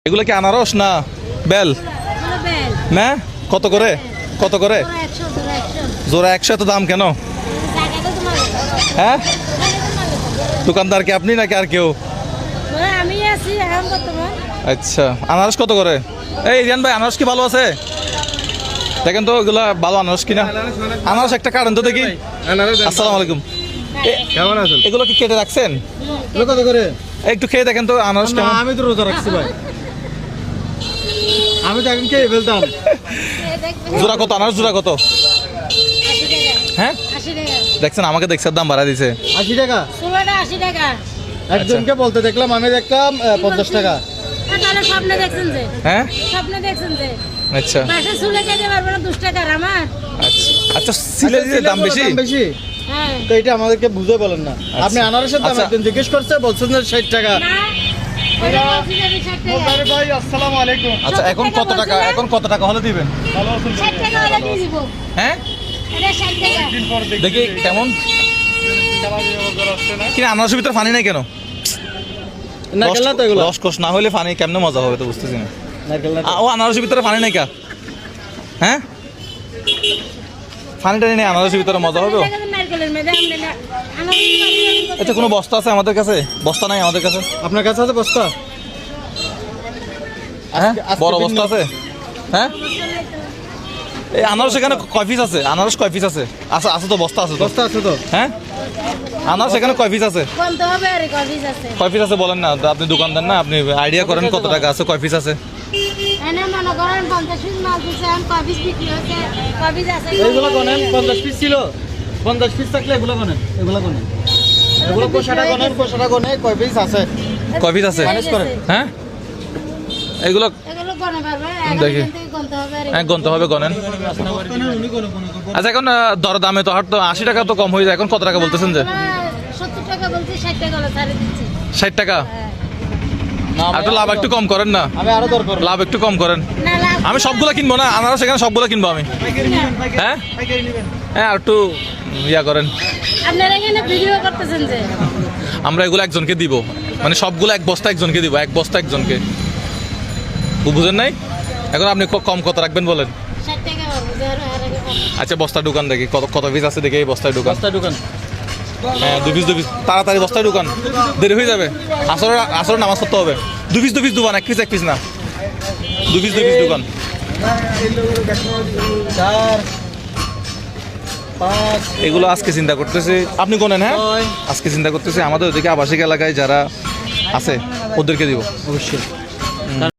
এগুলো কি আনারস না বেল? না কত করে? কত করে জোড়া? 100। এত দাম কেন? হ্যাঁ, দোকানদার কি আপনি নাকি আর কেউ? আচ্ছা, আনারস কত করে? এই রিয়ান ভাই, আনারস কি ভালো আছে? দেখেন তো এগুলা ভালো আনারস কিনা। আনারস একটা কারণ তো দেখি। আসসালামু আলাইকুম, কেমন আছেন? এগুলো কি কেটে রাখছেন? কত করে? একটু খেয়ে দেখেন তো আনারস কেমন। আমি তো রোজা রাখছি ভাই, আমি তো এখন খেয়ে ফেলতাম। জোড়া কত আনারস? জোড়া কত? হ্যাঁ দেখছেন, আমাকে দেখছেন দাম বাড়া দিছে। 80 টাকা একজনকে বলতে দেখলাম, আমি দেখলাম 50 টাকা। হ্যাঁ আচ্ছা আচ্ছা, সিলে দিলে দাম বেশি। বেশি তো এটা আমাদেরকে বুঝে বলেন না। আপনি আনারসের দাম একজন জিজ্ঞেস করছে, বলছেন যে 60 টাকা। ভাই আসসালামু আলাইকুম। আচ্ছা, এখন কত টাকা? এখন কত টাকা হলে দিবেন? হ্যাঁ দেখি কেমন কিনা। আনারসের ভিতরে পানি নাই কেন? নারকেল না তো এগুলো? রসকস না হলে পানি কেমনে মজা হবে তো বুঝতেছি না। নারকেল না ও আনারসের ভিতরে পানি নাই কা? হ্যাঁ, পানিটা নেই, আনারসের ভিতরে মজা হবে। আচ্ছা, কোনো বস্তা আছে আমাদের কাছে? বস্তা নাই আমাদের কাছে। আপনার কাছে আছে বস্তা? হ্যাঁ, আজকে বড় বস্তা আছে। হ্যাঁ, এই আনারস এখানে কয় পিস আছে? আনারস কয় পিস আছে? আছে আছে তো, বস্তা আছে তো। বস্তা আছে তো? হ্যাঁ, আনারস এখানে কয় পিস আছে? কয় পিস আছে বলেন না, আপনি দোকানদার না, আপনি আইডিয়া করেন কত টাকা আছে, কয় পিস আছে? এইগুলো গনেন, 50 পিস ছিল। 50 পিস থাকলে এগুলো গনেন, এগুলো গনেন, এগুলো কোষাটা গনেন, কোষাটা গনে কয় পিস আছে। কয় পিস আছে? হ্যাঁ, এগুলো দেখি। হ্যাঁ, গনতে হবে, গনেন। আচ্ছা, এখন দরদামে তো হাট তো 80 টাকা তো কম হয়ে যায়। এখন কত টাকা বলতেছেন যে? 60 টাকা। আর একটু লাভ একটু কম করেন না। আমি আরো দরকার লাভ একটু কম করেন। আমি সবগুলো কিনবো না, আনারস এখানে সবগুলো কিনবো আমি। হ্যাঁ হ্যাঁ, আর একটু ইয়া করেন। আমরা এগুলো একজনকে দিব, মানে সবগুলো এক বস্তা একজনকে দিব, এক বস্তা একজনকে। বুঝেন নাই? এখন আপনি কম কত রাখবেন বলেন? আচ্ছা, বস্তার দোকান দেখি কত কত পিস আছে দেখি। এই বস্তায় দোকান, বস্তা দোকান। হ্যাঁ, 2 পিস 2 পিস, তাড়াতাড়ি বস্তায় দোকান, দেরি হয়ে যাবে। আসরে নামাজ পড়তে হবে। 2 পিস 2 পিস দোকান, এক পিস না। 2 পিস 2 পিস দোকান। 4 5 এগুলো আজকে চিন্তা করতেছি, আপনি কোনেন? হ্যাঁ, আজকে চিন্তা করতেছি আমাদের ওদিকে আবাসিক এলাকায় যারা আছে ওদেরকে দিব অবশ্যই।